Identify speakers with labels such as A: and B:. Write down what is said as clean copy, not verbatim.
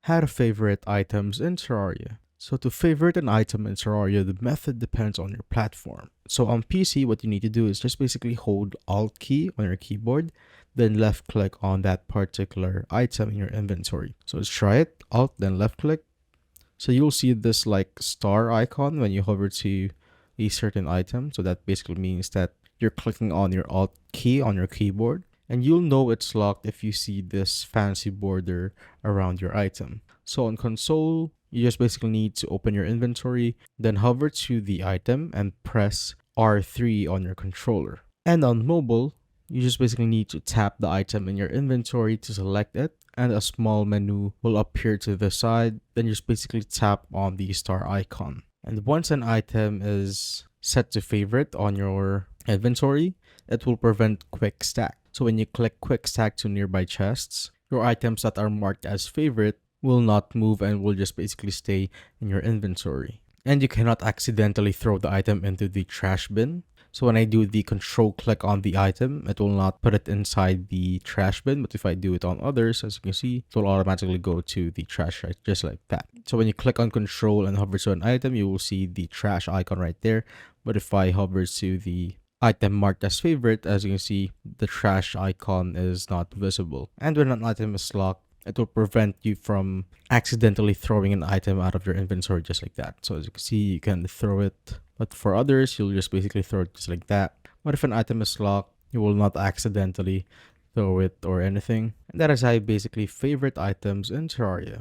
A: How to favorite items in Terraria. So to favorite an item in Terraria, the method depends on your platform. So on PC, what you need to do is just basically hold Alt key on your keyboard, then left click on that particular item in your inventory. So let's try it. Alt, then left click. So you'll see this like star icon when you hover to a certain item. So that basically means that you're clicking on your Alt key on your keyboard. And you'll know it's locked if you see this fancy border around your item. So on console, you just basically need to open your inventory, then hover to the item and press R3 on your controller. And on mobile, you just basically need to tap the item in your inventory to select it, and a small menu will appear to the side. Then you just basically tap on the star icon. And once an item is set to favorite on your inventory, it will prevent quick stack. So when you click quick stack to nearby chests, your items that are marked as favorite will not move and will just basically stay in your inventory. And you cannot accidentally throw the item into the trash bin. So when I do the control click on the item, it will not put it inside the trash bin. But if I do it on others, as you can see, it will automatically go to the trash, right? Just like that. So when you click on control and hover to an item, you will see the trash icon right there. But if I hover to the item marked as favorite, as you can see, the trash icon is not visible. And when an item is locked, it will prevent you from accidentally throwing an item out of your inventory just like that. So as you can see, you can throw it, but for others, you'll just basically throw it just like that. But if an item is locked, you will not accidentally throw it or anything. And that is how you basically favorite items in Terraria.